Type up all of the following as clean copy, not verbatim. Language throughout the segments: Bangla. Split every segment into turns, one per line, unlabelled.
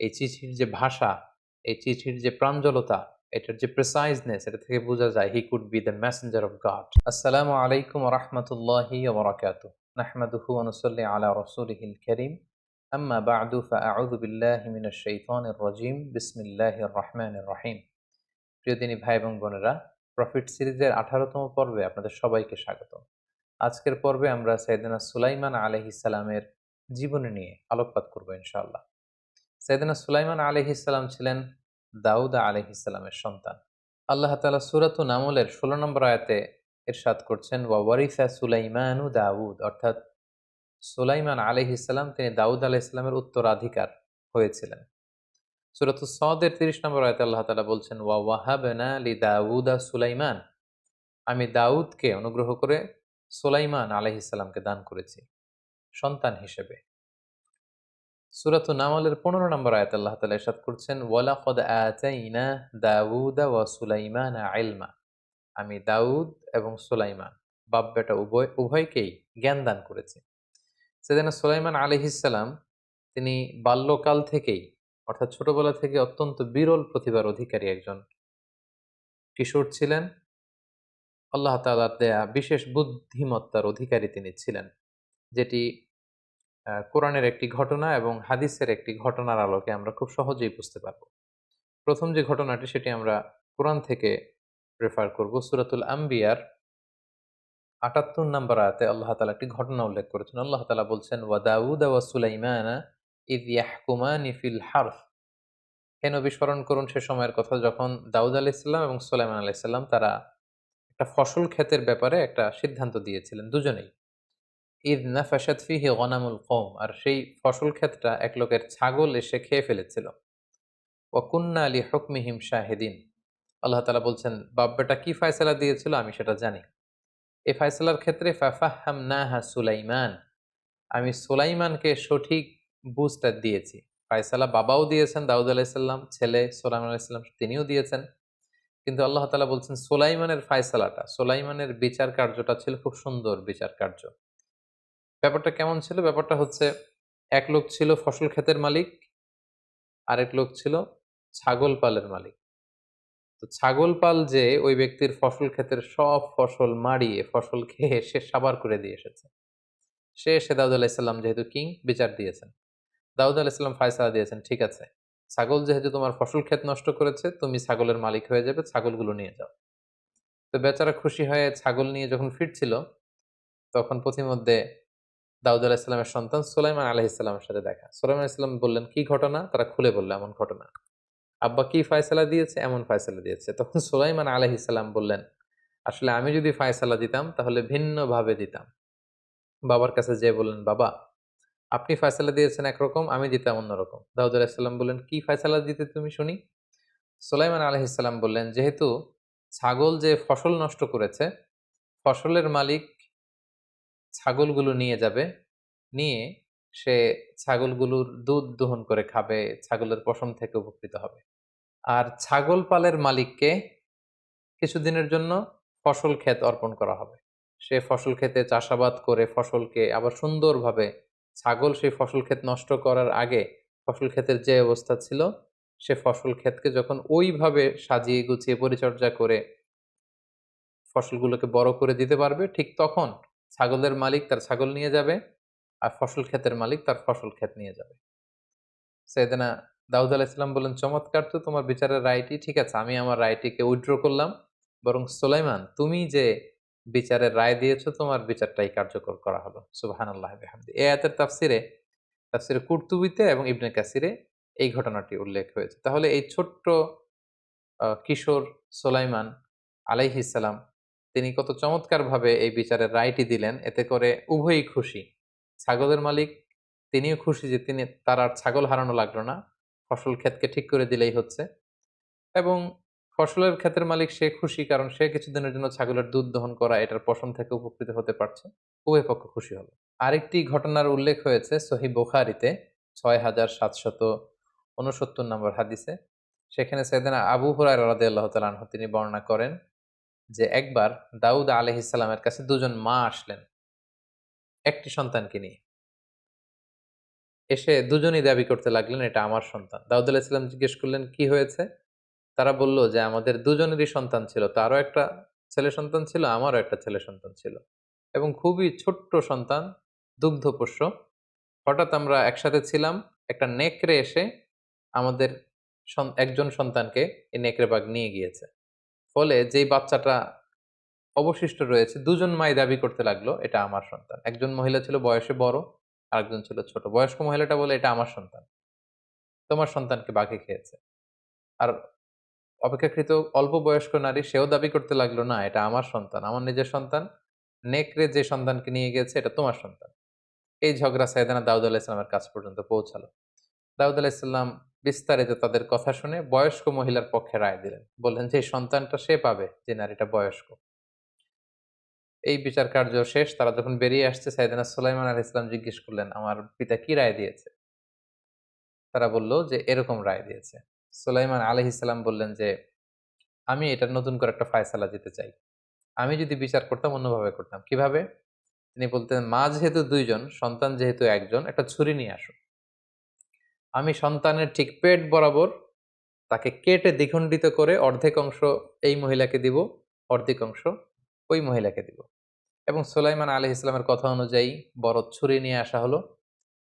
এই চিঠির যে ভাষা, এই চিঠির যে প্রাঞ্জলতা, এটার যে প্রিসাইজনেস, এটা থেকে বোঝা যায় he could be the Messenger of god. আসসালামু আলাইকুম ওয়া রাহমাতুল্লাহি ওয়া বারাকাতুহু। নাহমাদুহু ওয়া নুসাল্লি আলা রাসূলিহিল কারীম। আম্মা বা'দু ফাআউযু বিল্লাহি মিনাশ শাইতানির রাজীম। বিসমিল্লাহির রাহমানির রাহিম। প্রিয় দিনী ভাই এবং বোনেরা, প্রফিট সিরিজের 18তম পর্বে আপনাদের সবাইকে স্বাগতম। আজকের পর্বে আমরা সাইয়েদনা সুলাইমান আলাইহিস সালামের জীবনী নিয়ে আলোকপাত করব ইনশাআল্লাহ। সাইয়েদনা সুলাইমান আলাইহিস সালাম ছিলেন দাউদ আলাইহিস সালামের সন্তান। আল্লাহ তাআলা সূরাতুন নামলের 16 নম্বর আয়াতে ইরশাদ করছেন, ওয়া ওয়ারিসা সুলাইমানু দাউদ, অর্থাৎ সুলাইমান আলাইহিস সালাম তিনি দাউদ আলাইহিস সালামের উত্তরাধিকার হয়েছিলেন। সূরাতুস সদের 30 নম্বর আয়াতে আল্লাহ তাআলা বলছেন, ওয়া ওয়াহাবনা লিদাউদা সুলাইমান, আমি দাউদকে অনুগ্রহ করে সুলাইমান আলাইহিস সালামকে দান করেছি সন্তান হিসেবে। সূরাতুন নামলের 15 নম্বর আয়াতে আল্লাহ তাআলা ইরশাদ করছেন, ওয়ালাকাদ আতাইনা দাউদা ওয়া সুলাইমানা ইলমা, আমি দাউদ এবং সুলাইমান বাপ বেটা উভয়কেই জ্ঞান দান করেছি। সেদিনা সুলাইমান আলাইহিস সালাম তিনি বাল্যকাল থেকেই, অর্থাৎ ছোটবেলা থেকে অত্যন্ত বিরল প্রতিভার অধিকারী একজন কিশোর ছিলেন। আল্লাহ তাআলার দেয়া বিশেষ বুদ্ধিমত্তার অধিকারী তিনি ছিলেন, যেটি কোরআনের একটি ঘটনা এবং হাদিসের একটি ঘটনার আলোকে আমরা খুব সহজেই বুঝতে পারব। প্রথম যে ঘটনাটি সেটি আমরা কোরআন থেকে রেফার করব। সূরাতুল আম্বিয়ার ৭৮ নম্বর আয়াতে আল্লাহ তাআলা একটি ঘটনা উল্লেখ করেছেন। আল্লাহ তাআলা বলছেন, ওয়া দাউদ ওয়া সুলাইমানা ইয ইয়াহকুমানি ফিল হারথ, হে নবী স্মরণ করুন সে সময়ের কথা যখন দাউদ আলাইহিস সালাম এবং সুলাইমান আলাইহিস সালাম তারা একটা ফসল ক্ষেতের ব্যাপারে একটা সিদ্ধান্ত দিয়েছিলেন দুজনেই। ইয নাফাশাত ফিহি গনামুল কওম, আর সেই ফসল ক্ষেতটা এক লোকের ছাগল এসে খেয়ে ফেলেছিল। ওয়া কুন্না লিহুকমিহিম শাহিদিন, আল্লাহ তাআলা বলছেন বাপ বেটা কি ফয়সালা দিয়েছিল আমি সেটা জানি। এই ফয়সালার ক্ষেত্রে ফাফাহামনাহা সুলাইমান, আমি সুলাইমানকে সঠিক বুঝটা দিয়েছি। ফয়সালা বাবাও দিয়েছেন দাউদ আলাইহিস সালাম, ছেলে সুলাইমান আলাইহিস সালাম তিনিও দিয়েছেন। কিন্তু আল্লাহ তাআলা বলছেন সুলাইমানের ফয়সালাটা, সুলাইমানের বিচার কার্যটা ছিল খুব সুন্দর বিচার কার্য। ব্যাপারটা কেমন ছিল? ব্যাপারটা হচ্ছে, এক লোক ছিল ফসল ক্ষেতের মালিক, আরেক লোক ছিল ছাগল পালের মালিক। তো ছাগল পাল যে ওই ব্যক্তির ফসল ক্ষেতের সব ফসল মাড়িয়ে ফসল খেয়ে সে সাবার করে দিয়ে এসেছে। সে এসে দাউদ আলাইহিস সালাম যেহেতু কিং, বিচার দিয়েছেন। দাউদ আলাইহিস সালাম ফায়সালা দিয়েছেন, ঠিক আছে, ছাগল যেহেতু তোমার ফসল ক্ষেত নষ্ট করেছে, তুমি ছাগলের মালিক হয়ে যাবে, ছাগলগুলো নিয়ে যাও। তো বেচারা খুশি হয়ে ছাগল নিয়ে যখন ফিরছিল, তখন পথিমধ্যে দাউদ আলাইহিস সালামের সন্তান সুলাইমান আলাইহিস সালামের সাথে দেখা। সুলাইমান আলাইহিস সালাম বললেন, কি ঘটনা? তারা খুলে বলল, এমন ঘটনা। আব্বা কি ফয়সালা দিয়েছে? এমন ফয়সালা দিয়েছে। তখন সুলাইমান আলাইহিস সালাম বললেন, আসলে আমি যদি ফয়সালা দিতাম তাহলে ভিন্নভাবে দিতাম। বাবার কাছে যেয়ে বললেন, বাবা আপনি ফয়সালা দিয়েছেন একরকম, আমি দিতাম অন্যরকম। দাউদ আলাইহিস সালাম বললেন, কি ফয়সালা দিতে তুমি শুনি? সুলাইমান আলাইহিস সালাম বললেন, যেহেতু ছাগল যে ফসল নষ্ট করেছে, ফসলের মালিক ছাগলগুলো নিয়ে যাবে, নিয়ে সে ছাগলগুলোর দুধ দোহন করে খাবে, ছাগলের পশম থেকে উপকৃত হবে। আর ছাগল পালের মালিককে কিছুদিনের জন্য ফসল ক্ষেত অর্পণ করা হবে। সে ফসল ক্ষেতে চাষাবাদ করে ফসলকে আবার সুন্দরভাবে, ছাগল সেই ফসল ক্ষেত নষ্ট করার আগে ফসল ক্ষেতের যে অবস্থা ছিল, সে ফসল ক্ষেতকে যখন ওইভাবে সাজিয়ে গুছিয়ে পরিচর্যা করে ফসলগুলোকে বড় করে দিতে পারবে, ঠিক তখন ছাগলের মালিক তার ছাগল নিয়ে যাবে, আর ফসল ক্ষেতের মালিক তার ফসল ক্ষেত নিয়ে যাবে। সাইয়েদনা দাউদ আলাইহিস সালাম বললেন, চমৎকার তো, তোমার বিচারের রায়টি ঠিক আছে, আমি আমার রায়টিকে উইথড্র করলাম। বরং সুলাইমান, তুমি যে বিচারের রায় দিয়েছো, তোমার বিচারটাই কার্যকর করা হলো। সুবহানাল্লাহি ওয়া বিহামদিহি। এই আয়াতের তাফসিরে কুরতুবীতে এবং ইবনে কাসিরে এই ঘটনাটি উল্লেখ হয়েছে। তাহলে এই ছোট্ট কিশোর সুলাইমান আলাইহিস সালাম তিনি কত চমৎকারভাবে এই বিচারের রায়টি দিলেন, এতে করে উভয়ই খুশি। ছাগলের মালিক তিনিও খুশি যে তার আর ছাগল হারানো লাগলো না, ফসল ক্ষেতকে ঠিক করে দিলেই হচ্ছে। এবং ফসলের ক্ষেতের মালিক সে খুশি, কারণ সে কিছুদিনের জন্য ছাগলের দুধ দহন করা, এটার পশম থেকে উপকৃত হতে পারছে। উভয় পক্ষ খুশি হলো। আরেকটি ঘটনার উল্লেখ হয়েছে সহিহ বুখারীতে ৬৭৬৯ নম্বর হাদিসে। সেখানে সাইয়েদনা আবু হুরায়রা রাদিয়াল্লাহু তাআলা আনহু তিনি বর্ণনা করেন যে একবার দাউদ আলাইহিস সালামের কাছে দুজন মা আসলেন একটি সন্তানকে নিয়ে। এসে দুজনই দাবি করতে লাগলেন এটা আমার সন্তান। দাউদ আলাইহিস সালাম জিজ্ঞেস করলেন, "কি হয়েছে?" তারা বলল যে, "আমাদের দুজনেরই সন্তান ছিল। তারও একটা ছেলে সন্তান ছিল, আমারও একটা ছেলে সন্তান ছিল। এবং খুবই ছোট্ট সন্তান, দুগ্ধপোষ্য। হঠাৎ আমরা একসাথে ছিলাম। একটা নেকড়ে এসে আমাদের একজন সন্তানকে এই নেকড়ে বাঘ নিয়ে গিয়েছে। ফলে যেই বাচ্চাটা অবশিষ্ট রয়েছে, দুজন মাই দাবি করতে লাগলো এটা আমার সন্তান। একজন মহিলা ছিল বয়সে বড়, আরেকজন ছিল ছোট। বয়স্ক মহিলাটা বলে, "এটা আমার সন্তান। তোমার সন্তানকে বাঘে খেয়েছে।" আর অপেক্ষাকৃত অল্প বয়স্ক নারী সেও দাবি করতে লাগলো, "না, এটা আমার সন্তান, আমার নিজের সন্তান। নেকড়ে যে সন্তানকে নিয়ে গেছে এটা তোমার সন্তান।" এই ঝগড়া সাইয়েদনা দাউদ আলাইহিস সালামের কাছ পর্যন্ত পৌঁছালো। দাউদ আলাইহিস সালাম বিস্তারিত তাদের কথা শুনে বয়স্ক মহিলার পক্ষে রায় দিলেন। বললেন যে, "এই সন্তানটা সে পাবে যে নারীটা বয়স্ক।" এই বিচার কার্য শেষ। তারা যখন বেরিয়ে আসছে, সাইয়েদনা সুলাইমান আলাইহিস সালাম জিজ্ঞেস করলেন, "আমার পিতা কি রায় দিয়েছে?" তারা বলল যে, "এরকম রায় দিয়েছে।" সুলাইমান আলাইহিস সালাম বললেন যে, "আমি এটার নতুন করে একটা ফায়সালা দিতে চাই। আমি যদি বিচার করতাম অন্যভাবে করতাম।" কিভাবে? তিনি বলতেন, "মা যেহেতু ২ জন, সন্তান যেহেতু ১ জন, একটা ছুরি নিয়ে আসো। আমি সন্তানের ঠিক পেট বরাবর তাকে কেটে দ্বিখণ্ডিত করে অর্ধেক অংশ এই মহিলাকে দিব, অর্ধেক অংশ ওই মহিলাকে দিব।" এবং সুলাইমান আলাইহিস সালামের কথা অনুযায়ী বড় ছুরি নিয়ে আসা হলো।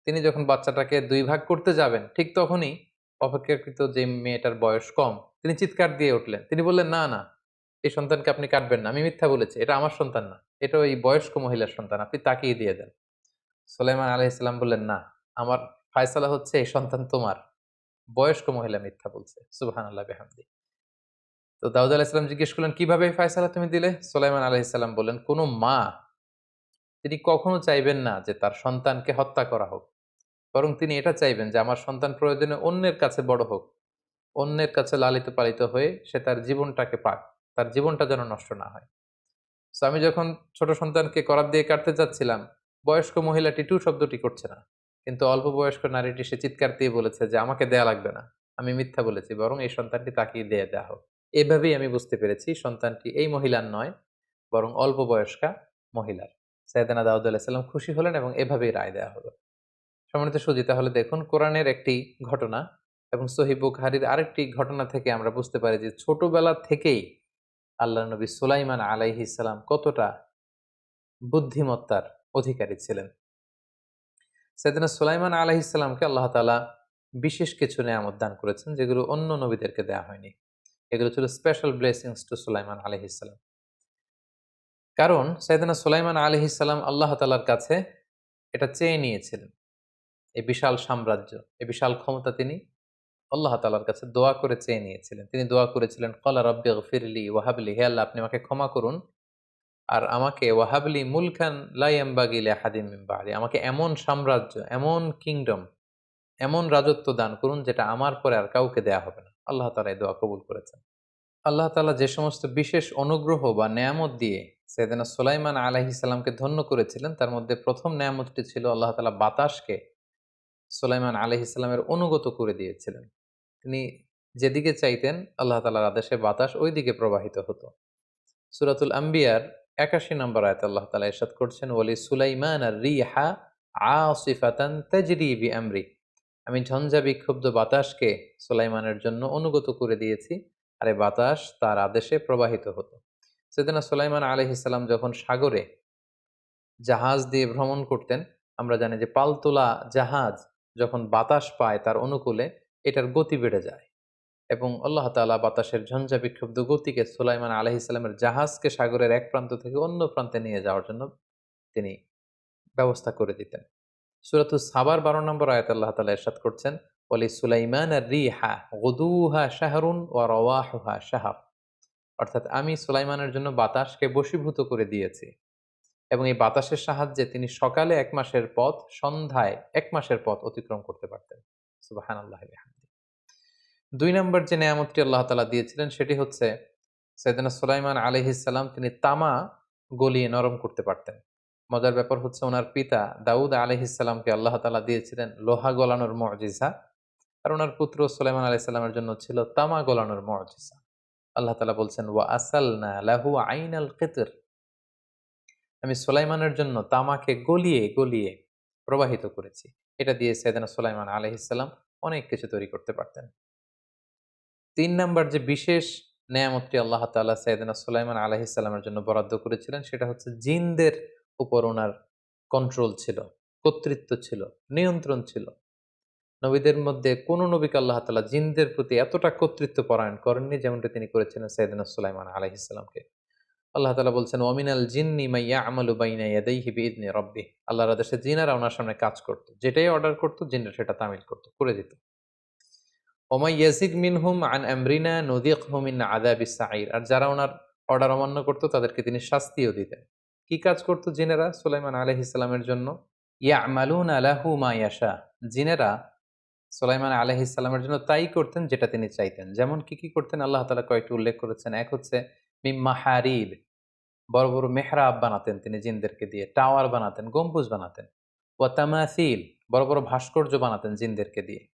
তিনি যখন বাচ্চাটাকে ২ ভাগ করতে যাবেন, ঠিক তখনই অপেক্ষাকৃত যে মেয়েটার বয়স কম, তিনি চিৎকার দিয়ে উঠলেন। তিনি বললেন, "না, না, এই সন্তানকে আপনি কাটবেন না। আমি মিথ্যা বলেছি। এটা আমার সন্তান না। এটা ওই বয়স্ক মহিলার সন্তান। আপনি তাকেই দিয়ে দেন।" সুলাইমান আলাইহিস সালাম বললেন, "না, আমার ফায়সালা হচ্ছে এই সন্তান তোমার। বয়স্ক মহিলা মিথ্যা বলছে।" সুবহানাল্লাহ বিহামদি। তো দাউদ আলাইহিস সালাম জিজ্ঞেস করলেন, "কিভাবে এই ফায়সালা তুমি দিলে?" সুলাইমান আলাইহিস সালাম বললেন, "কোন মা তিনি কখনো চাইবেন না যে তার সন্তানকে হত্যা করা হোক। বরং তিনি এটা চাইবেন যে আমার সন্তান প্রয়োজনে অন্যের কাছে বড় হোক। অন্যের কাছে লালিত পালিত হয়ে সে তার জীবনটাকে পাক। তার জীবনটা যেন নষ্ট না হয়।" সো আমি যখন ছোট সন্তানকে করাত দিয়ে কাটতে চাচ্ছিলাম, বয়স্ক মহিলাটি টু শব্দটি করছে না। কিন্তু অল্প বয়স্ক নারীটি সে চিৎকার দিয়ে বলেছে যে, "আমাকে দেয়া লাগবে না। আমি মিথ্যা বলেছি। বরং এই সন্তানটি তাকেই দিয়ে দেয়া হোক।" এভাবেই আমি বুঝতে পেরেছি সন্তানটি এই মহিলার নয়, বরং অল্প বয়স্কা মহিলার। সাইয়েদনা দাউদ আলাইহিস সালাম খুশি হলেন এবং এভাবেই রায় দেয়া হলো। সম্মানিত সুধী, তাহলে দেখুন কোরআনের একটি ঘটনা এবং সহিহ বুখারীর আরেকটি ঘটনা থেকে আমরা বুঝতে পারি যে ছোটবেলা থেকেই আল্লাহর নবী সুলাইমান আলাইহিস সালাম কতটা বুদ্ধিমত্তার অধিকারী ছিলেন। সাইয়েদনা সুলাইমান আলাইহিস সালামকে আল্লাহ তাআলা বিশেষ কিছু নেয়ামত দান করেছেন যেগুলো অন্য নবীদেরকে দেয়া হয়নি। এগুলো ছিল স্পেশাল ব্লেসিংস টু সুলাইমান আলাইহিস সালাম। কারণ সাইয়েদনা সুলাইমান আলাইহিস সালাম আল্লাহ তাআলার কাছে এটা চেয়ে নিয়েছিলেন। এই বিশাল সাম্রাজ্য, এই বিশাল ক্ষমতা তিনি আল্লাহ তাআলার কাছে দোয়া করে চেয়ে নিয়েছিলেন। তিনি দোয়া করেছিলেন, "ক্বালা রাব্বিগফিরলি ওয়াহাবলি", হে আল্লাহ আপনি আমাকে ক্ষমা করুন আর আমাকে ওয়াহাবলি মুলকান লা ইয়ানবাগি লিআহাদিন মিন বা'দি, আমাকে এমন সাম্রাজ্য, এমন কিংডম, এমন রাজত্ব দান করুন যেটা আমার পরে আর কাউকে দেয়া হবে না। আল্লাহ তাআলা এই দোয়া কবুল করেছেন। আল্লাহ তাআলা যে সমস্ত বিশেষ অনুগ্রহ বা নেয়ামত দিয়ে সাইয়েদনা সুলাইমান আলাইহিস সালামকে ধন্য করেছিলেন, তার মধ্যে ১ম নেয়ামতটি ছিল আল্লাহ তাআলা বাতাসকে সুলাইমান আলাইহিস সালামের অনুগত করে দিয়েছিলেন। তিনি যেদিকে চাইতেন আল্লাহ তাআলার আদেশে বাতাস ওই দিকে প্রবাহিত হতো। সূরাতুল আম্বিয়ার ৮১ নম্বর আয়াতে আল্লাহ তাআলা ইরশাদ করছেন, "ওয়ালি সুলাইমান আর-রিহা আসিফাতান তাজরি বিআমরি", আমি ঝঞ্ঝা বিক্ষুব্ধ বাতাসকে সুলাইমানের জন্য অনুগত করে দিয়েছি, আর এই বাতাস তার আদেশে প্রবাহিত হতো। সেদিনা সুলাইমান আলাইহিস সালাম যখন সাগরে জাহাজ দিয়ে ভ্রমণ করতেন, আমরা জানি যে পালতোলা জাহাজ যখন বাতাস পায় তার অনুকূলে, এটার গতি বেড়ে যায় এবং আল্লাহ তাআলা বাতাসের ঝঞ্ঝা বিক্ষুব্ধ গতিকে সুলাইমান আলাইহিস সালামের জাহাজকে সাগরের এক প্রান্ত থেকে অন্য প্রান্তে নিয়ে যাওয়ার জন্য তিনি ব্যবস্থা করে দিতেন। সূরাতুস সাবার ১২ নম্বর আয়াতে আল্লাহ তাআলা ইরশাদ করছেন, "ওয়ালি সুলাইমান আর-রিহা গুদুহা শাহরুন ওয়া রাওয়াহুহা শাহর", অর্থাৎ আমি সুলাইমানের জন্য বাতাসকে বশীভূত করে দিয়েছি এবং এই বাতাসের সাহায্যে তিনি সকালে ১ মাসের পথ, সন্ধ্যায় ১ মাসের পথ অতিক্রম করতে পারতেন। সুবহানাল্লাহি ওয়া বিহামদিহি। ২ নম্বর যে নেয়ামতটি আল্লাহ তাআলা দিয়েছিলেন সেটি হচ্ছে সাইয়েদনা সুলাইমান আলাইহিস সালাম তিনি তামা গলিয়ে নরম করতে পারতেন। মজার ব্যাপার হচ্ছে উনার পিতা দাউদ আলাইহিস সালামকে আল্লাহ তাআলা দিয়েছিলেন লোহা গলানোর মুজিজা, আর উনার পুত্র সুলাইমান আলাইহিস সালামের জন্য ছিল তামা গলানোর মুজিজা। আল্লাহ তাআলা বলছেন, "ওয়া আসালনা লাহু আইনাল কিতর", আমি সুলাইমানের জন্য তামাকে গলিয়ে গলিয়ে প্রবাহিত করেছি। এটা দিয়ে সাইয়েদনা সুলাইমান আলাইহিস সালাম অনেক কিছু তৈরি করতে পারতেন। ৩ নাম্বার যে বিশেষ নেয়ামতটি আল্লাহ তাআলা সাইয়েদনা সুলাইমান আলাইহিস সালামের জন্য বরাদ্দ করেছিলেন সেটা হচ্ছে জিনদের উপর উনার কন্ট্রোল ছিল, কর্তৃত্ব ছিল, নিয়ন্ত্রণ ছিল। নবীদের মধ্যে কোন নবীকে আল্লাহ তাআলা জিনদের প্রতি এতটা কর্তৃত্ব পরায়ণ করেননি যেমনটা তিনি করেছিলেন সাইয়েদনা সুলাইমান আলাইহিস সালামকে। আল্লাহ তাআলা বলছেন, "ওয়ামিনাল জিন্নি মান ইয়া'মালু বাইনা ইয়াদাইহি বিইذনি রাব্বিহ।" আল্লাহর আদেশে জিনেরা ওনার সামনে কাজ করত। যেটাই অর্ডার করত জিনরা সেটা তামিল করত, করে দিত। ওয়া ইয়াজিগ মিনহুম আন আমরিনা নুযিকহু মিন আযাবিস সাঈর। আর যারা ওনার অর্ডার অমান্য করত তাদেরকে তিনি শাস্তিও দিতেন। কি কাজ করত জিনেরা সুলাইমান আলাইহিস সালামের জন্য? ইয়া'মালুনা লাহু মা ইয়াশা। জিনেরা সুলাইমান আলাইহিস সালামের জন্য তাই করতেন যেটা তিনি চাইতেন। যেমন কি করতেন আল্লাহ তাআলা কয়েকটি উল্লেখ করেছেন। এক হচ্ছে মিম মাহারিব, বড়, বড় মেহরাব বানাতেন তিনি জিনদেরকে দিয়ে, টাওয়ার বানাতেন, গম্বুজ বানাতেন। ওয়া তামাসিল, বড়, বড় ভাস্কর্য বানাতেন জিনদেরকে দিয়ে,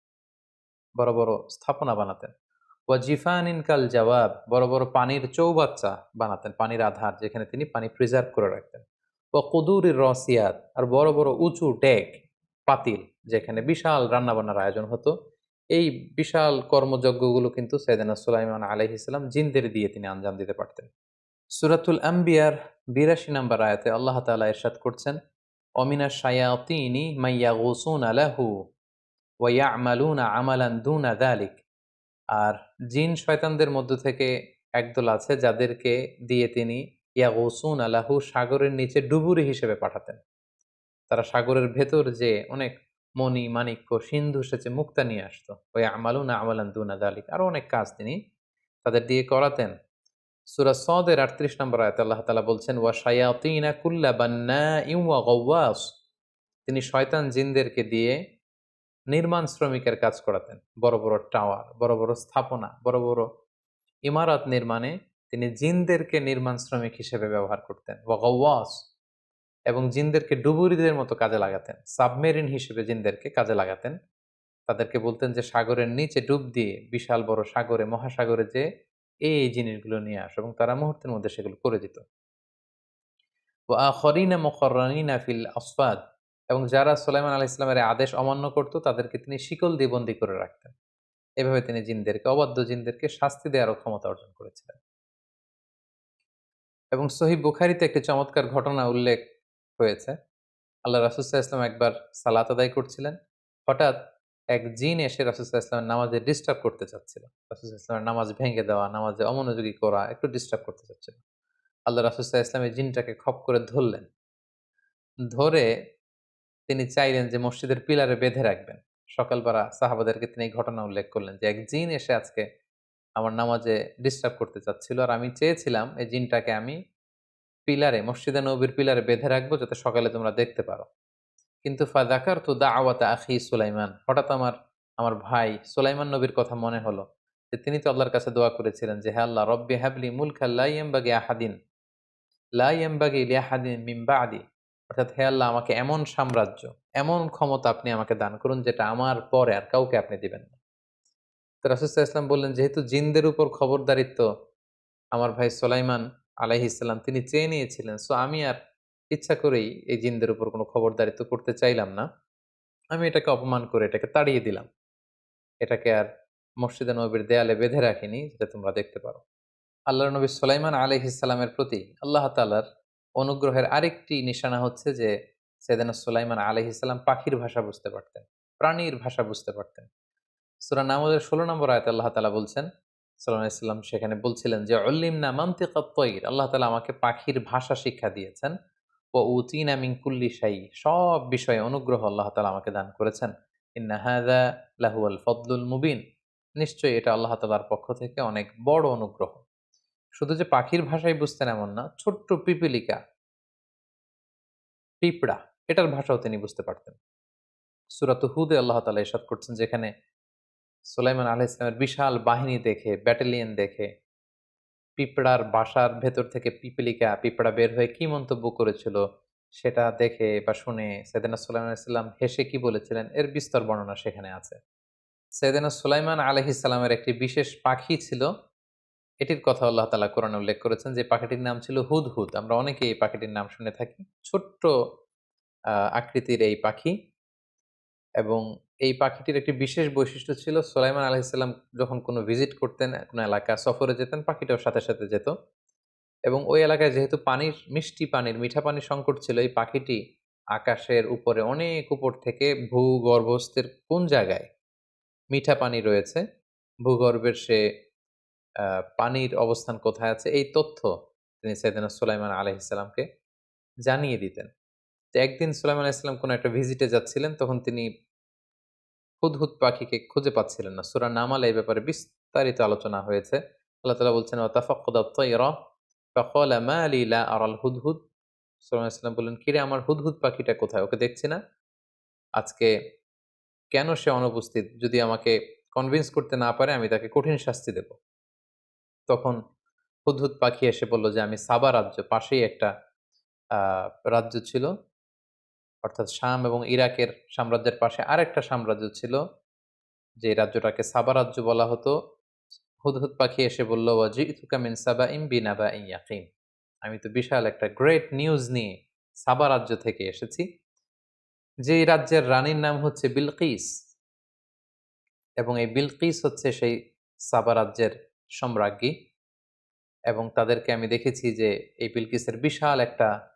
বড়, বড় স্থাপনা বানাতেন। ওয়া জিফানিন কাল জাওয়াব, বড়, বড় পানির চৌবাচ্চা বানাতেন, পানির আধার যেখানে তিনি পানি প্রিজার্ভ করে রাখতেন। ওয়া কুদুরির রসিয়াত, আর বড়, বড় উঁচু ডেক, পাতিল যেখানে বিশাল রান্নাবান্নার আয়োজন হতো। এই বিশাল কর্মযজ্ঞগুলো কিন্তু সাইয়েদনা সুলাইমান আলাইহিস সালাম জিনদের দিয়ে তিনি আঞ্জাম দিতে পারতেন। সূরাতুল আম্বিয়ার ৮২ নম্বর আয়াতে আল্লাহ তাআলা ইরশাদ করছেন, "ওয়ামিনাশ শায়াতিনি মাইয়াগুসুনা লাহু ওয়া ইয়া'মালুনা আমালান দুনা যালিক।" আর জিন শয়তানদের মধ্য থেকে একদল আছে যাদেরকে দিয়ে তিনি ইয়াগুসুনা লাহু, সাগরের নিচে ডুবুরি হিসেবে পাঠাতেন। তারা সাগরের ভেতর যে অনেক মণি, মাণিক্য, সিন্ধু সেচে মুক্তা নিয়ে আসতো। ওয়া ইয়া'মালুনা আমালান দুনা যালিক, আরো অনেক কাজ তিনি তাদের দিয়ে করাতেন। সূরা সদের ৩৮ নম্বর আয়াতে আল্লাহ তাআলা বলছেন, "ওয়া শায়াতিনা কুল্লা বান্নাইন ওয়া গাওয়াস।" তিনি শয়তান জিনদেরকে দিয়ে নির্মাণ শ্রমিকের কাজ করাতেন। বড়, বড় টাওয়ার, বড়, বড় স্থাপনা, বড়, বড় ইমারত নির্মাণে তিনি জিনদেরকে নির্মাণ শ্রমিক হিসেবে ব্যবহার করতেন। ওয়া গাওয়াস, এবং জিনদেরকে ডুবুরিদের মতো কাজে লাগাতেন। সাবমেরিন হিসেবে জিনদেরকে কাজে লাগাতেন। তাদেরকে বলতেন যে সাগরের নিচে ডুব দিয়ে বিশাল বড় সাগরে, মহাসাগরে যেয়ে এই জিনিসগুলো নিয়ে আসো, এবং তারা মুহূর্তের মধ্যে সেগুলো করে দিত। ওয়া আখরিনা মুকাররানিনা ফিল আসফাদ, এবং যারা সুলাইমান আলাইহিস সালামের এই আদেশ অমান্য করত তাদেরকে তিনি শিকল দিয়ে বন্দী করে রাখতেন। এভাবে তিনি জিনদেরকে, অবাধ্য জিনদেরকে শাস্তি দেওয়ারও ক্ষমতা অর্জন করেছিলেন। এবং সহিহ বুখারীতে একটি চমৎকার ঘটনা উল্লেখ হয়েছে। আল্লাহ রাসূল সাল্লাল্লাহু আলাইহি ওয়াসাল্লাম একবার সালাত আদায় করছিলেন। হঠাৎ এক জিন এসে রাসূল সাল্লাল্লাহু আলাইহি ওয়াসাল্লামের নামাজে ডিস্টার্ব করতে চাচ্ছিল। রাসূল সাল্লাল্লাহু আলাইহি ওয়াসাল্লামের নামাজ ভেঙে দেওয়া, নামাজে অমনোযোগী করা, একটু ডিস্টার্ব করতে চাচ্ছিল। আল্লাহ রাসূল সাল্লাল্লাহু আলাইহি ওয়াসাল্লাম এই জিনটাকে খপ করে ধরলেন। ধরে তিনি চাইলেন যে মসজিদের পিলারে বেঁধে রাখবেন। সকালবেলা সাহাবাদেরকে তিনি এই ঘটনা উল্লেখ করলেন যে, এক জিন এসে আজকে আমার নামাজে ডিস্টার্ব করতে চাচ্ছিল। আর আমি চেয়েছিলাম এই জিনটাকে আমি পিলারে, মসজিদে নববীর পিলারে বেঁধে রাখবো যাতে সকালে তোমরা দেখতে পারো। কিন্তু ফাযাকারতু দা'ওয়াতা আখি সুলাইমান। হঠাৎ আমার ভাই সুলাইমান নবীর কথা মনে হলো যে তিনি তো আল্লাহর কাছে দোয়া করেছিলেন যে, হে আল্লাহ, রব্বি হাবলি মুলকান লা ইয়ানবাগি লিআহাদিন মিন বা'দি। অর্থাৎ হে আল্লাহ, আমাকে এমন সাম্রাজ্য, এমন ক্ষমতা আপনি আমাকে দান করুন যেটা আমার পরে আর কাউকে আপনি দিবেন না। তো রাসূল সাল্লাল্লাহু আলাইহি ওয়াসাল্লাম বললেন, যেহেতু জিনদের উপর খবরদারিত্ব আমার ভাই সুলাইমান আলাইহিস সালাম তিনি চেয়ে নিয়েছিলেন, সো আমি আর ইচ্ছা করেই এই জিনদের উপর কোনো খবরদারিত্ব করতে চাইলাম না। আমি এটাকে অপমান করে এটাকে তাড়িয়ে দিলাম। এটাকে আর মসজিদে নববীর দেয়ালে বেঁধে রাখিনি যাতে তোমরা দেখতে পারো। আল্লাহর নবী সুলাইমান আলাইহিস সালামের প্রতি আল্লাহ তাআলার অনুগ্রহের আরেকটি নিশানা হচ্ছে যে সাইয়েদনা সুলাইমান আলাইহিস সালাম পাখির ভাষা বুঝতে পারতেন, প্রাণীর ভাষা বুঝতে পারতেন। সূরা নামলের ১৬ নম্বর আয়াতে আল্লাহ তাআলা বলছেন, সুলাইমান আলাইহিস সালাম সেখানে বলছিলেন যে, "উল্লিমনা মানতিকাত তায়র।" আল্লাহ তাআলা আমাকে পাখির ভাষা শিক্ষা দিয়েছেন। ওয়া উতিনা মিন কুল্লি শাই, সব বিষয়ে অনুগ্রহ আল্লাহ তাআলা আমাকে দান করেছেন। ইন্না হাযা লাহুয়াল ফাদলুল মুবিন। নিশ্চয়ই এটা আল্লাহ তাআলার পক্ষ থেকে অনেক বড় অনুগ্রহ। শুধু যে পাখির ভাষাই বুঝতেন এমন না, ছোট্ট পিপীলিকা, পিঁপড়া, এটার ভাষাও তিনি বুঝতে পারতেন। সূরাত হুদে আল্লাহ তাআলা ইরশাদ করছেন যেখানে সুলাইমান আলাইহিস সালামের বিশাল বাহিনী দেখে, ব্যাটালিয়ন দেখে, পিঁপড়ার বাসার ভেতর থেকে পিঁপড়া বের হয়ে কি মন্তব্য করেছিল সেটা দেখে বা শুনে সাইয়েদনা সুলাইমান আলাইহিস সালাম হেসে কি বলেছিলেন এর বিস্তর বর্ণনা সেখানে আছে। সাইয়েদনা সুলাইমান আলাইহিস সালামের একটি বিশেষ পাখি ছিল। এটির কথা আল্লাহ তাআলা কোরআনে উল্লেখ করেছেন যে পাখিটির নাম ছিল হুদহুদ। আমরা অনেকেই এই পাখিটির নাম শুনে থাকি। ছোট্ট আকৃতির এই পাখি এবং এই পাখিটির একটি বিশেষ বৈশিষ্ট্য ছিল, সুলাইমান আলাইহিস সালাম যখন কোনো ভিজিট করতেন, কোনো এলাকা সফরে যেতেন, পাখিটাও সাথে, সাথে যেত। এবং ওই এলাকায় যেহেতু মিষ্টি পানির, মিঠা পানির সংকট ছিল, এই পাখিটি আকাশের উপরে অনেক উপর থেকে ভূগর্ভস্থের কোন জায়গায় মিঠা পানি রয়েছে, ভূগর্ভের সে পানির অবস্থান কোথায় আছে, এই তথ্য তিনি সাইয়েদনা সুলাইমান আলাইহিস সালামকে জানিয়ে দিতেন। তো একদিন সুলাইমান আলাইহিস সালাম কোনো একটা ভিজিটে যাচ্ছিলেন, তখন তিনি হুদহুদ পাখিকে খুঁজে পাচ্ছিলেন না। সূরা নামালে এই ব্যাপারে বিস্তারিত আলোচনা হয়েছে। আল্লাহ তাআলা বলছেন, "ওয়া তাফাক্কাদা আত-তায়রা ফাকালা মা লি লা আরাল হুদহুদ।" সুলাইমান আলাইহিস সালাম বললেন, "কিরে আমার হুদহুদ পাখিটা কোথায়? ওকে দেখছি না। আজকে কেন সে অনুপস্থিত? যদি আমাকে কনভিন্স করতে না পারে আমি তাকে কঠিন শাস্তি দেব।" তখন হুদহুদ পাখি এসে বলল যে, "আমি সাবা রাজ্য, পাশেই একটা আ রাজ্য ছিল, অর্থাৎ শাম এবং ইরাকের সাম্রাজ্যের পাশে আরেকটা সাম্রাজ্য ছিল, যে রাজ্যটাকে সাবা রাজ্য বলা হতো।" হুদহুদ পাখি এসে বলল, "ওয়াজি'তুকা মিন সাবাইন বিনাবাইন ইয়াকিন।" আমি তো বিশাল একটা গ্রেট নিউজ নিয়ে সাবা রাজ্য থেকে এসেছি, যেই রাজ্যের রানীর নাম হচ্ছে বিলকিস, এবং এই বিলকিস হচ্ছে সেই সাবা রাজ্যের সম্রাজ্ঞী। এবং তাদেরকে আমি দেখেছি যে এই বিলকিসের বিশাল একটা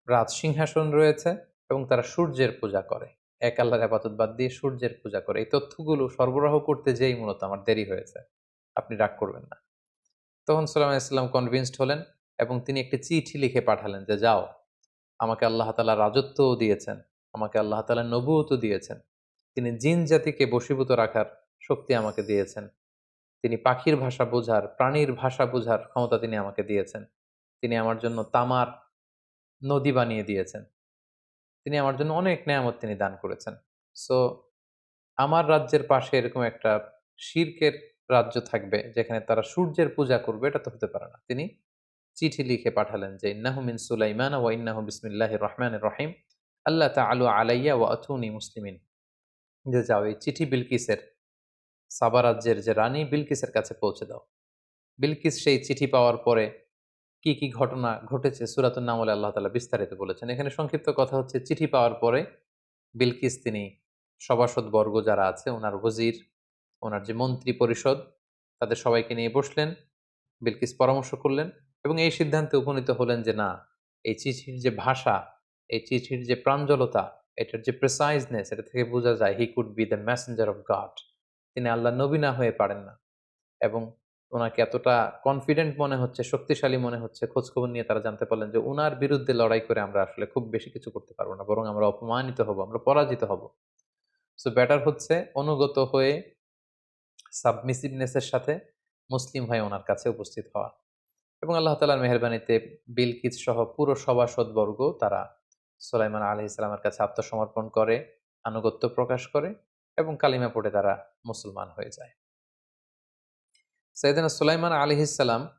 রাজসিংহাসন রয়েছে, এবং তারা সূর্যের পূজা করে। এক আল্লাহর ইবাদত বাদ দিয়ে সূর্যের পূজা করে। এই তথ্যগুলো সরবরাহ করতে যেয়েই মূলত আমার দেরি হয়েছে। আপনি রাগ করবেন না। তখন সুলাইমান আলাইহিস সালাম কনভিন্সড হলেন, এবং তিনি একটি চিঠি লিখে পাঠালেন যে, "যাও, আমাকে আল্লাহ তাআলা রাজত্বও দিয়েছেন, আমাকে আল্লাহ তাআলা নবুয়তও দিয়েছেন। তিনি জিন জাতিকে বশীভূত রাখার শক্তি আমাকে দিয়েছেন। তিনি পাখির ভাষা বোঝার, প্রাণীর ভাষা বোঝার ক্ষমতা তিনি আমাকে দিয়েছেন। তিনি আমার জন্য তামার নদী বানিয়ে দিয়েছেন। তিনি আমার জন্য অনেক নেয়ামত তিনি দান করেছেন। সো আমার রাজ্যের পাশে এরকম একটা শিরকের রাজ্য থাকবে যেখানে তারা সূর্যের পূজা করবে, এটা তো হতে পারে না।" তিনি চিঠি লিখে পাঠালেন যে, "ইন্নাহু মিন সুলাইমান ওয়া ইন্নাহু বিসমিল্লাহির রহমানির রহিম। আল্লা তাআলু আলাইয়া ওয়া আতুনি মুসলিমিন।" যে যাও, এই চিঠি বিলকিসের, সাবা রাজ্যের যে রানী বিলকিসের কাছে পৌঁছে দাও। বিলকিস সেই চিঠি পাওয়ার পরে কি, কি ঘটনা ঘটেছে সূরাতুন নামলে আল্লাহ তাআলা বিস্তারিত বলেছেন। এখানে সংক্ষিপ্ত কথা হচ্ছে, চিঠি পাওয়ার পরে বিলকিস তিনি সভাসদবর্গ যারা আছে, উনার ওযির, উনার যে মন্ত্রী পরিষদ, তাদের সবাইকে নিয়ে বসলেন। বিলকিস পরামর্শ করলেন এবং এই সিদ্ধান্তে উপনীত হলেন যে না, এই চিঠির যে ভাষা, এই চিঠির যে প্রাঞ্জলতা, এটার যে প্রিসাইজনেস, এটা থেকে বোঝা যায় he could be the Messenger of god. তিনি আল্লাহর নবী না হয়ে পারেন না। এবং উনাকে এতটা কনফিডেন্ট মনে হচ্ছে, শক্তিশালী মনে হচ্ছে, খোঁজখবর নিয়ে তারা জানতে পারলেন যে উনার বিরুদ্ধে লড়াই করে আমরা আসলে খুব বেশি কিছু করতে পারব না। বরং আমরা অপমানিত হব, আমরা পরাজিত হব। সো বেটার হচ্ছে অনুগত হয়ে সাবমিসিভনেস এর সাথে মুসলিম হয়ে উনার কাছে উপস্থিত হওয়া। এবং আল্লাহ তাআলার মেহেরবানিতে বিলকিস সহ পুরো সভাসদবর্গ তারা সুলাইমান আলাইহিস সালামের কাছে আত্মসমর্পণ করে, আনুগত্য প্রকাশ করে, এবং কালিমা পড়ে তারা মুসলমান হয়ে যায়। সাইয়েদনা সুলাইমান আলাইহিস সালাম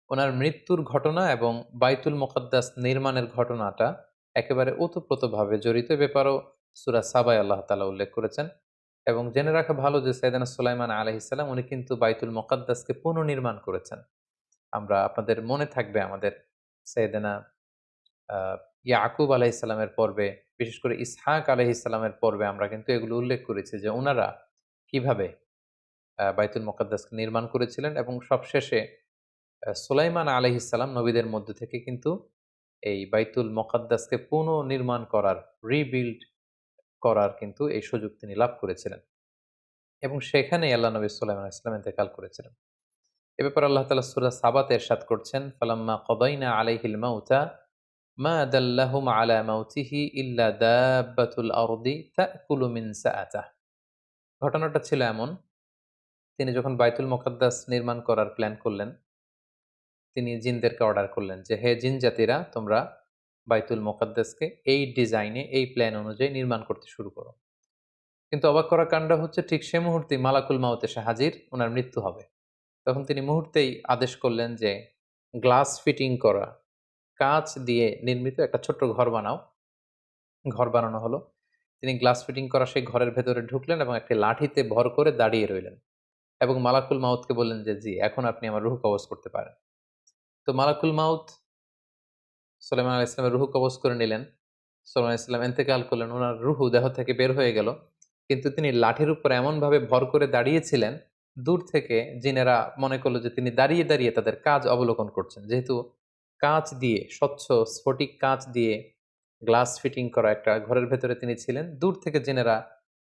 ওনার মৃত্যুর ঘটনা এবং বাইতুল মুকাদ্দাস নির্মাণের ঘটনাটা একেবারে ওতপ্রোতভাবে জড়িত। এ ব্যাপারেও সূরা সাবায় আল্লাহ তাআলা উল্লেখ করেছেন। এবং জেনে রাখা ভালো যে সাইয়েদনা সুলাইমান আলাইহিস সালাম উনি কিন্তু বাইতুল মুকাদ্দাসকে পুনর্নির্মাণ করেছেন। আমরা, আপনাদের মনে থাকবে আমাদের সাইয়েদনা আ ইয়াকুব আলাইহিস সালামের পর্বে, বিশেষ করে ইসহাক আলাইহিস সালামের পর্বে আমরা কিন্তু এগুলো উল্লেখ করেছি যে উনারা কিভাবে বাইতুল মুকাদ্দাসকে নির্মাণ করেছিলেন, এবং সবশেষে সুলাইমান আলাইহিস সালাম নবীদের মধ্য থেকে কিন্তু এই বাইতুল মুকাদ্দাসকে পুনর্নির্মাণ করার, রিবিল্ড করার কিন্তু এই সুযোগ তিনি লাভ করেছিলেন। এবং সেখানেই আল্লাহ নবী সুলাইমান আলাইহিস সালাম ইন্তেকাল করেছিলেন। এ ব্যাপারে আল্লাহ তাআলা সূরা সাবাতে ইরশাদ করছেন, "ফালাম্মা কাদাইনা আলাইহিল মাউতা মা দাল্লাহুম আলা মাউতিহি ইল্লা দাব্বাতুল আরদি তাকুলু মিন সাআতাহ।" ঘটনাটা ছিল এমন, তিনি যখন বাইতুল মুকাদ্দাস নির্মাণ করার প্ল্যান করলেন, তিনি জিনদেরকে অর্ডার করলেন যে, "হে জিন জাতিরা, তোমরা বাইতুল মুকাদ্দাসকে এই ডিজাইনে, এই প্ল্যান অনুযায়ী নির্মাণ করতে শুরু করো।" কিন্তু অবাক করা কাণ্ড হচ্ছে, ঠিক সে মুহূর্তেই মালাকুল মাউত এসে হাজির, উনার মৃত্যু হবে। তখন তিনি মুহূর্তেই আদেশ করলেন যে, গ্লাস ফিটিং করা, কাঁচ দিয়ে নির্মিত একটা ছোট্ট ঘর বানাও। ঘর বানানো হলো। তিনি গ্লাস ফিটিং করা সেই ঘরের ভেতরে ঢুকলেন এবং একটি লাঠিতে ভর করে দাঁড়িয়ে রইলেন। এবং মালাকুল মাউতকে বললেন যে, "জি, এখন আপনি আমার রূহ কবজ করতে পারেন।" তো মালাকুল মাউত সুলাইমান আলাইহিস সালামের রূহ কবজ করে নিলেন। সুলাইমান আলাইহিস সালাম ইন্তেকাল করলেন, উনার রূহু দেহ থেকে বের হয়ে গেল। কিন্তু তিনি লাঠির উপর এমনভাবে ভর করে দাঁড়িয়েছিলেন, দূর থেকে জিনেরা মনে করল যে তিনি দাঁড়িয়ে, দাঁড়িয়ে তাদের কাজ অবলোকন করছেন। যেহেতু কাঁচ দিয়ে, স্বচ্ছ স্ফটিক কাঁচ দিয়ে গ্লাস ফিটিং করা একটা ঘরের ভেতরে তিনি ছিলেন। দূর থেকে জিনেরা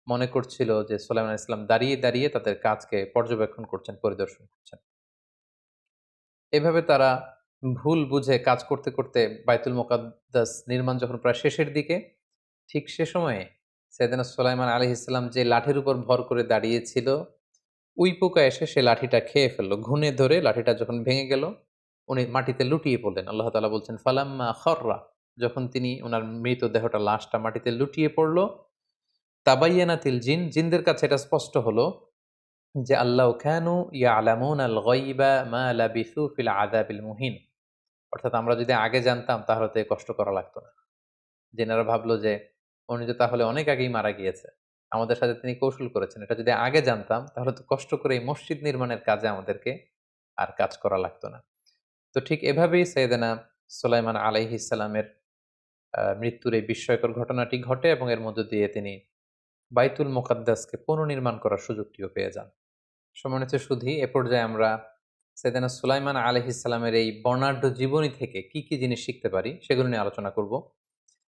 মনে করছিল যে সুলাইমান আলাইহিস সালাম দাঁড়িয়ে, দাঁড়িয়ে তাদের কাজকে পর্যবেক্ষণ করছেন, পরিদর্শন করছেন। এভাবে তারা ভুল বুঝে কাজ করতে, করতে বায়তুল মুকাদ্দাস নির্মাণ যখন প্রায় শেষের দিকে, ঠিক সে সময়ে সাইয়েদনা সুলাইমান আলাইহিস সালাম যে লাঠির উপর ভর করে দাঁড়িয়েছিল, উইপোকা এসে সে লাঠিটা খেয়ে ফেলল। ঘুণে ধরে লাঠিটা যখন ভেঙে গেল, উনি মাটিতে লুটিয়ে পড়লেন। আল্লাহ তাআলা বলছেন, ফালাম্মা খররা, যখন তিনি উনার মৃতদেহটা লাশটা মাটিতে লুটিয়ে পড়ল, তাবায়্যানাতিল জিন, জিনদের কাছে এটা স্পষ্ট হলো যে আল্লাহ কানু ইয়ালামুনাল গায়বা মা লাবিসু ফিল আযাবিল মুহিন। অর্থাৎ আমরা যদি আগে জানতাম তাহলে তো এ কষ্ট করা লাগতো না। জিনেরা ভাবলো যে উনি তো তাহলে অনেক আগেই মারা গিয়েছে। আমাদের সাথে তিনি কৌশল করেছেন। এটা যদি আগে জানতাম তাহলে তো কষ্ট করে এই মসজিদ নির্মাণের কাজে আমাদেরকে আর কাজ করা লাগতো না। তো ঠিক এভাবেই সাইয়েদনা সুলাইমান আলাইহিস সালামের মৃত্যুর এই বিস্ময়কর ঘটনাটি ঘটে এবং এর মধ্য দিয়ে তিনি বাইতুল মুকাদ্দাসকে পুনর্নির্মাণ করার সুযোগটিও পেয়ে যান। সম্মানিত সুধী, এ পর্যায়ে আমরা সাইয়েদনা সুলাইমান আলাইহিস সালামের এই বর্ণাঢ্য জীবনী থেকে কি, কি জিনিস শিখতে পারি সেগুলো নিয়ে আলোচনা করব।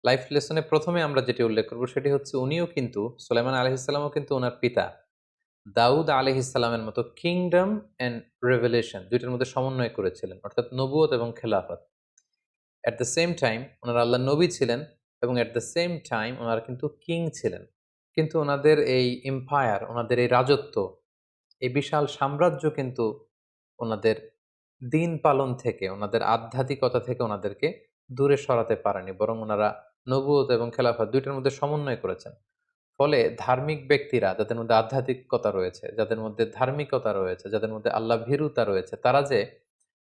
লাইফ লেসনে ১ম এ আমরা যেটি উল্লেখ করব সেটি হচ্ছে উনিও কিন্তু সুলাইমান আলাইহিস সালামও কিন্তু উনার পিতা দাউদ আলাইহিস সালামের মতো কিংডম অ্যান্ড রেভেলেশন ২ টার মধ্যে সমন্বয় করেছিলেন। অর্থাৎ নবুয়ত এবং খেলাফত। এট দ্য সেম টাইম উনারা আল্লাহর নবী ছিলেন এবং এট দ্য সেম টাইম উনারা কিন্তু কিং ছিলেন। কিন্তু উনাদের এই এম্পায়ার, উনাদের এই রাজত্ব, এই বিশাল সাম্রাজ্য কিন্তু ওনাদের দিন পালন থেকে, ওনাদের আধ্যাত্মিকতা থেকে ওনাদেরকে দূরে সরাতে পারেনি। বরং ওনারা নবুয়ত এবং খেলাফত ২ টার মধ্যে সমন্বয় করেছেন। ফলে ধার্মিক ব্যক্তিরা যাদের মধ্যে আধ্যাত্মিকতা রয়েছে, যাদের মধ্যে ধার্মিকতা রয়েছে, যাদের মধ্যে আল্লাহ ভীরুতা রয়েছে, তারা যে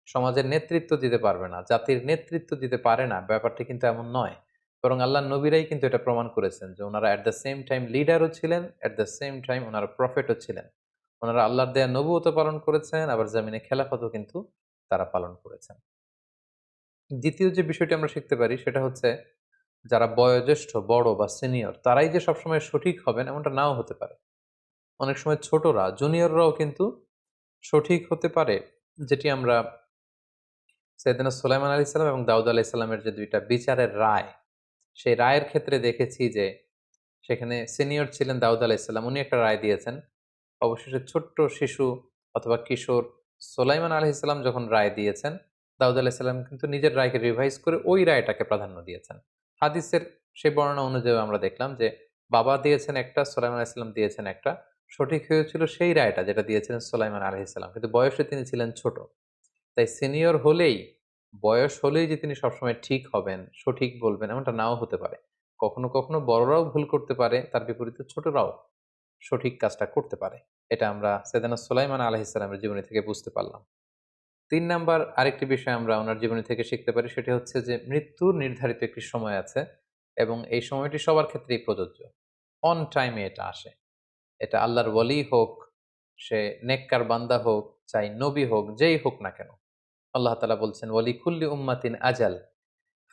সমাজের নেতৃত্ব দিতে পারবে না, জাতির নেতৃত্ব দিতে পারে না, ব্যাপারটি কিন্তু এমন নয়। বরং আল্লাহর নবীরাই কিন্তু এটা প্রমাণ করেছেন যে উনারা এট দ্য সেম টাইম লিডারও ছিলেন, এট দ্য সেম টাইম উনারা প্রফেটও ছিলেন। উনারা আল্লাহর দেয়া নবুয়তও পালন করেছেন, আবার জমিনে খেলাফতও কিন্তু তারা পালন করেছেন। দ্বিতীয় যে বিষয়টি আমরা শিখতে পারি সেটা হচ্ছে যারা বয়োজ্যেষ্ঠ, বড় বা সিনিয়র তারাই যে সবসময় সঠিক হবেন এমনটা নাও হতে পারে। অনেক সময় ছোটরা, জুনিয়ররাও কিন্তু সঠিক হতে পারে। যেটি আমরা সাইয়েদনা সুলাইমান আলাইহিস সালাম এবং দাউদ আলাইহিস সালামের যে ২ টা বিচারের রায়, সেই রায়ের ক্ষেত্রে দেখেছি যে সেখানে সিনিয়র ছিলেন দাউদ আলাইহিস সালাম। উনি একটা রায় দিয়েছেন। অবশেষে ছোট্ট শিশু অথবা কিশোর সুলাইমান আলাইহিস সালাম যখন রায় দিয়েছেন, দাউদ আলাইহিস সালাম কিন্তু নিজের রায়কে রিভাইজ করে ওই রায়টাকে প্রাধান্য দিয়েছেন। হাদিসের সেই বর্ণনা অনুযায়ী আমরা দেখলাম যে বাবা দিয়েছেন একটা, সুলাইমান আলাইহিস সালাম দিয়েছেন একটা। সঠিক হয়েছিল সেই রায়টা যেটা দিয়েছিলেন সুলাইমান আলাইহিস সালাম। কিন্তু বয়সে তিনি ছিলেন ছোট। তাই সিনিয়র হলেই, বয়স হলেই যে তিনি সবসময় ঠিক হবেন, সঠিক বলবেন এমনটা নাও হতে পারে। কখনো, কখনো বড়রাও ভুল করতে পারে, তার বিপরীতে ছোটরাও সঠিক কাজটা করতে পারে। এটা আমরা সাইয়েদনা সুলাইমান আলাইহিস সালামের জীবনী থেকে বুঝতে পারলাম। ৩ নাম্বার আরেকটি বিষয় আমরা উনার জীবনী থেকে শিখতে পারি সেটি হচ্ছে যে মৃত্যুর নির্ধারিত একটি সময় আছে এবং এই সময়টি সবার ক্ষেত্রেই প্রযোজ্য। অন টাইমে এটা আসে। এটা আল্লাহর ওয়ালি হোক, সে নেককার বান্দা হোক, চাই নবী হোক, যেই হোক না কেন। আল্লাহ তাআলা বলছেন, ওয়ালিকুল্লি উম্মাতিন আজাল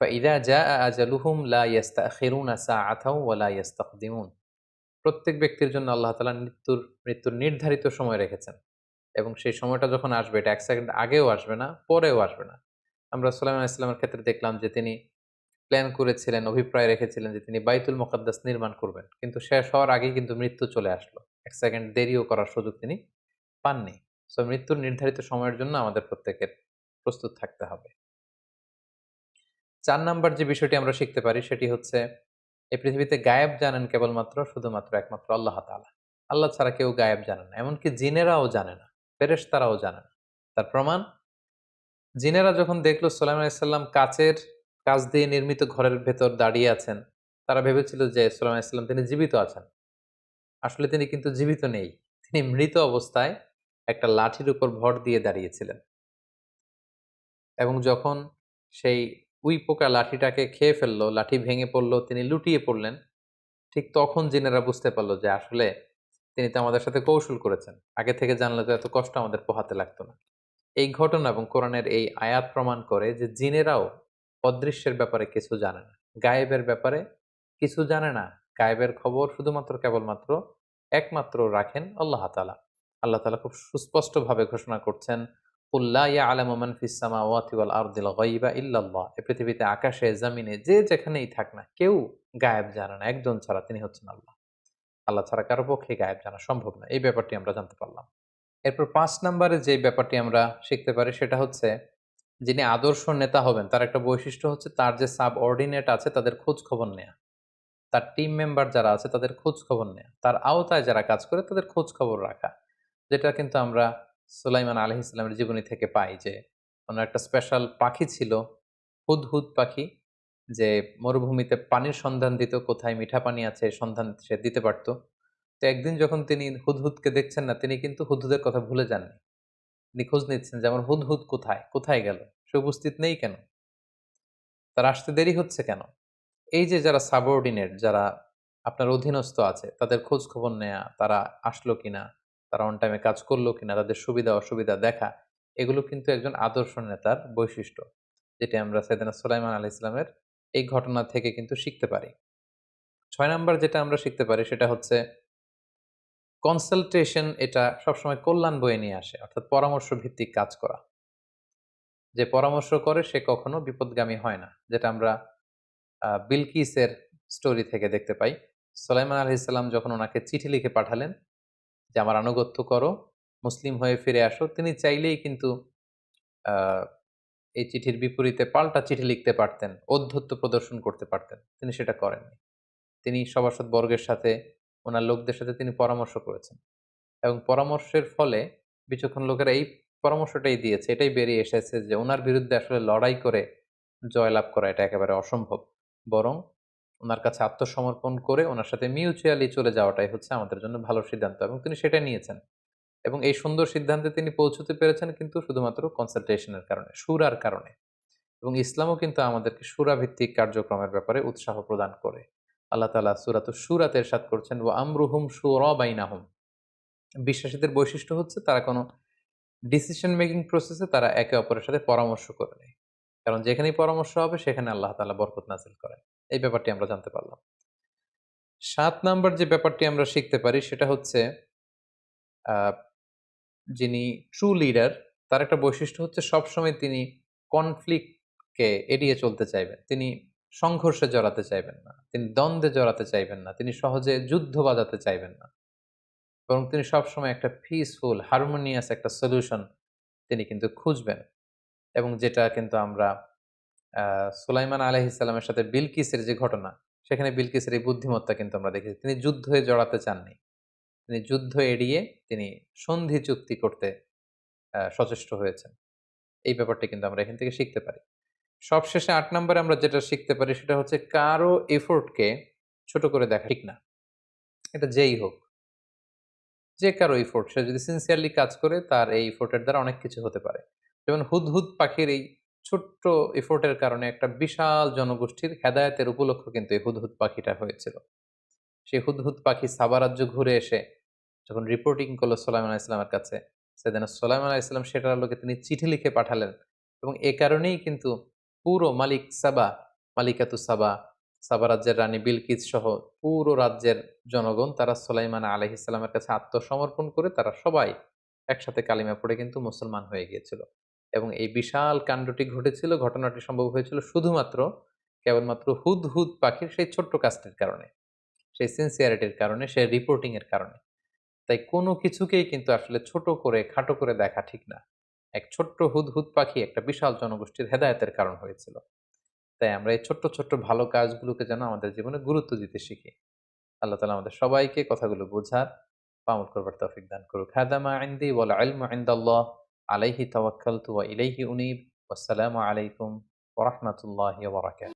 ফাইযা জাআ আজালুহুম লা ইস্তাখিরুনা সাআতাও ওয়া লা ইস্তাকদিমুন। প্রত্যেক ব্যক্তির জন্য আল্লাহ তাআলা মৃত্যুর নির্ধারিত সময় রেখেছেন এবং সেই সময়টা যখন আসবে এটা ১ সেকেন্ড আগেও আসবে না, পরেও আসবে না। আমরা সুলাইমান আলাইহিস সালামের ক্ষেত্রে দেখলাম যে তিনি প্ল্যান করেছিলেন, অভিপ্রায় রেখেছিলেন যে তিনি বাইতুল মুকাদ্দাস নির্মাণ করবেন। কিন্তু শেষ হওয়ার আগেই কিন্তু মৃত্যু চলে আসলো। ১ সেকেন্ড দেরিও করার সুযোগ তিনি পাননি। সো মৃত্যুর নির্ধারিত সময়ের জন্য আমাদের প্রত্যেকের প্রস্তুত থাকতে হবে। ৪ নাম্বার যে বিষয়টি আমরা শিখতে পারি সেটি হচ্ছে এই পৃথিবীতে গায়েব জানেন কেবলমাত্র শুধুমাত্র একমাত্র আল্লাহ তাআলা। আল্লাহ ছাড়া কেউ গায়েব জানে না। এমনকি জিনেরাও জানে না। ফেরেশতারাও জানে না। তার প্রমাণ, জিনেরা যখন দেখল সুলাইমান আলাইহিস সালাম কাঁচ দিয়ে নির্মিত ঘরের ভেতর দাঁড়িয়ে আছেন, তারা ভেবেছিল যে সুলাইমান আলাইহিস সালাম তিনি জীবিত আছেন। আসলে তিনি কিন্তু জীবিত নেই। তিনি মৃত অবস্থায় একটা লাঠির উপর ভর দিয়ে দাঁড়িয়েছিলেন। এবং যখন সেই উইপোকা লাঠিটাকে খেয়ে ফেলল, লাঠি ভেঙে পড়ল, তিনি লুটিয়ে পড়লেন। ঠিক তখন জিনেরা বুঝতে পারল যে আসলে তিনি তো আমাদের সাথে কৌশল করেছেন। আগে থেকে জানলে তো এত কষ্ট আমাদের পোহাতে লাগতো না। এই ঘটনা এবং কোরআনের এই আয়াত প্রমাণ করে যে জিনেরাও অদৃশ্যের ব্যাপারে কিছু জানে না। গায়েবের ব্যাপারে কিছু জানে না। গায়েবের খবর শুধুমাত্র কেবলমাত্র একমাত্র রাখেন আল্লাহ তাআলা। আল্লাহ তাআলা খুব সুস্পষ্টভাবে ঘোষণা করছেন, "কুল লা ইয়া'লামু মান ফিস সামাওয়াতি ওয়াল আরদিল গায়বা ইল্লাল্লাহ।" এই পৃথিবীতে আকাশে জমিনে যে যেখানেই থাক না কেউ গায়েব জানে না একজন ছাড়া, তিনি হচ্ছেন আল্লাহ। আল্লাহ ছাড়া কারো পক্ষে গায়েব জানা সম্ভব না। এই ব্যাপারটি আমরা জানতে পারলাম। এরপর ৫ নাম্বারে যে ব্যাপারটি আমরা শিখতে পারি সেটা হচ্ছে, যিনি আদর্শ নেতা হবেন তার একটা বৈশিষ্ট্য হচ্ছে তার যে সাবঅর্ডিনেট আছে তাদের খোঁজ খবর নেয়া। তার টিম মেম্বার যারা আছে তাদের খোঁজ খবর নেয়া। তার আওতায় যারা কাজ করে তাদের খোঁজ খবর রাখা। যেটা কিন্তু আমরা সুলাইমান আলাইহিস সালামের জীবনী থেকে পাই যে, ওনার একটা স্পেশাল পাখি ছিল, হুদহুদ পাখি, যে মরুভূমিতে পানির সন্ধান দিত, কোথায় মিঠা পানি আছে এই সন্ধান সে দিতে পারত। তো একদিন যখন তিনি হুদহুদকে দেখছেন না, তিনি কিন্তু হুদহুদের কথা ভুলে যাননি। তিনি খোঁজ নিচ্ছেন যে আমার হুদহুদ কোথায়? কোথায় গেল? সে উপস্থিত নেই কেন? তার আসতে দেরি হচ্ছে কেন? এই যে যারা সাবঅর্ডিনেট, যারা আপনার অধীনস্থ আছে, তাদের খোঁজ খবর নেয়া, তারা আসলো কিনা, তারা অন টাইমে কাজ করলো কিনা, তাদের সুবিধা অসুবিধা দেখা, এগুলো কিন্তু একজন আদর্শ নেতার বৈশিষ্ট্য। যেটি আমরা সাইয়েদনা সুলাইমান আলাইহিস সালামের এই ঘটনা থেকে কিন্তু শিখতে পারি। ৬ নাম্বার যেটা আমরা শিখতে পারি সেটা হচ্ছে কনসালটেশন, এটা সবসময় কল্যাণ বয়ে নিয়ে আসে। অর্থাৎ পরামর্শ ভিত্তিক কাজ করা। যে পরামর্শ করে সে কখনো বিপদগামী হয় না। যেটা আমরা বিলকিসের স্টোরি থেকে দেখতে পাই। সুলাইমান আলাইহিস সালাম যখন উনাকে চিঠি লিখে পাঠালেন যে, "আমার আনুগত্য করো, মুসলিম হয়ে ফিরে আসো।" তিনি চাইলেই কিন্তু আ এই চিঠির বিপরীতে পাল্টা চিঠি লিখতে পারতেন, ঔদ্ধত্য প্রদর্শন করতে পারতেন। তিনি সেটা করেননি। তিনি সভাসদবর্গের সাথে, উনার লোকদের সাথে তিনি পরামর্শ করেছেন। এবং পরামর্শের ফলে বিচক্ষণ লোকেরা এই পরামর্শটাই দিয়েছে। এটাই বেরিয়ে এসেছে যে উনার বিরুদ্ধে আসলে লড়াই করে জয়লাভ করা এটা একেবারে অসম্ভব। বরং উনার কাছে আত্মসমর্পণ করে উনার সাথে মিউচুয়ালি চলে যাওয়াটাই হচ্ছে আমাদের জন্য ভালো সিদ্ধান্ত, এবং তিনি সেটাই নিয়েছেন। এবং এই সুন্দর সিদ্ধান্তে তিনি পৌঁছতে পেরেছেন কিন্তু শুধুমাত্র কনসালটেশন এর কারণে, শুরার কারণে। এবং ইসলামও কিন্তু আমাদেরকে শুরা ভিত্তিক কার্যক্রমের ব্যাপারে উৎসাহ প্রদান করে। আল্লাহ তাআলা সূরাতুশ শুরাতে ইরশাদ করছেন, "ওয়া আমরুহুম শুরা বাইনাহুম।" বিশ্বাসীদের বৈশিষ্ট্য হচ্ছে তারা কোনো ডিসিশন মেকিং প্রসেসে তারা একে অপরের সাথে পরামর্শ করে নেয়। কারণ যেখানেই পরামর্শ হবে সেখানে আল্লাহ তাআলা বরকত নাযিল করেন। এই ব্যাপারটি আমরা জানতে পারলাম। ৭ নাম্বার যে ব্যাপারটি আমরা শিখতে পারি সেটা হচ্ছে, আ যিনি ট্রু লিডার তার একটা বৈশিষ্ট্য হচ্ছে সবসময় তিনি কনফ্লিক্ট কে এড়িয়ে চলতে চাইবেন। তিনি সংঘর্ষে জড়াতে চাইবেন না। তিনি দ্বন্দ্বে জড়াতে চাইবেন না। তিনি সহজে যুদ্ধ বাজাতে চাইবেন না। বরং তিনি সবসময় একটা পিসফুল, হারমোনিয়াস একটা সলিউশন তিনি কিন্তু খুঁজবেন। এবং যেটা কিন্তু আমরা আ সুলাইমান আলাইহিস সালামের সাথে বিলকিসের যে ঘটনা, সেখানে বিলকিসের এই বুদ্ধিমত্তা কিন্তু আমরা দেখেছি। তিনি যুদ্ধে জড়াতে চাননি। তিনি যুদ্ধ এড়িয়ে তিনি সন্ধি চুক্তি করতে সচেষ্ট হয়েছেন। এই ব্যাপারটা কিন্তু আমরা এখান থেকে শিখতে পারি। সবশেষে ৮ নম্বরে আমরা যেটা শিখতে পারি সেটা হচ্ছে কারো এফোর্ট কে ছোট করে দেখা ঠিক না। এটা যেই হোক। যে কারো এফোর্ট, সে যদি সিনসিয়ারলি কাজ করে তার এই এফোর্ট এর দ্বারা অনেক কিছু হতে পারে। যেমন হুদহুদ পাখির এই ছোট্ট এফোর্ট এর কারণে একটা বিশাল জনগোষ্ঠীর হেদায়েতের উপলক্ষ কিন্তু এই হুদহুদ পাখিটা হয়েছিল। সেই হুদহুদ পাখি সাবা রাজ্য ঘুরে এসে যখন রিপোর্টিং করল সুলাইমান আলাইহিস সালামের কাছে, সেদিন সুলাইমান আলাইহিস সালাম সেটার আলোকে তিনি চিঠি লিখে পাঠালেন। এবং এ কারণেই কিন্তু পুরো মালিক সাবা, মালিকাতু সাবা, সাবা রাজ্যের রানী বিলকিস সহ পুরো রাজ্যের জনগণ তারা সুলাইমান আলাইহিস সালামের কাছে আত্মসমর্পণ করে তারা সবাই একসাথে কালিমা পড়ে কিন্তু মুসলমান হয়ে গিয়েছিল। এবং এই বিশাল কাণ্ডটি ঘটেছিল, ঘটনাটি সম্ভব হয়েছিল শুধুমাত্র কেবলমাত্র হুদহুদ পাখির সেই ছোট্ট কাজটির কারণে, সেই সিনসিয়ারিটির কারণে, সেই রিপোর্টিং এর কারণে। তাই কোনো কিছুকেই কিন্তু আসলে ছোট করে, খাটো করে দেখা ঠিক না। এক ছোট্ট হুদহুদ পাখি একটা বিশাল জনগোষ্ঠীর হেদায়েতের কারণ হয়েছিল। তাই আমরা এই ছোট্ট, ছোট্ট ভালো কাজগুলোকে যেন আমাদের জীবনে গুরুত্ব দিতে শিখি। আল্লাহ তাআলা আমাদের সবাইকে কথাগুলো বোঝার, আমল করবার তৌফিক দান করুক। হাদা মা ইনদি ওয়াল ইলমু ইনদাল্লাহ আলাইহি তাওয়াক্কালতু ওয়া ইলাইহি উনীব। ওয়াসসালামু আলাইকুম ওয়া রাহমাতুল্লাহি ওয়া বারাকাতুহু।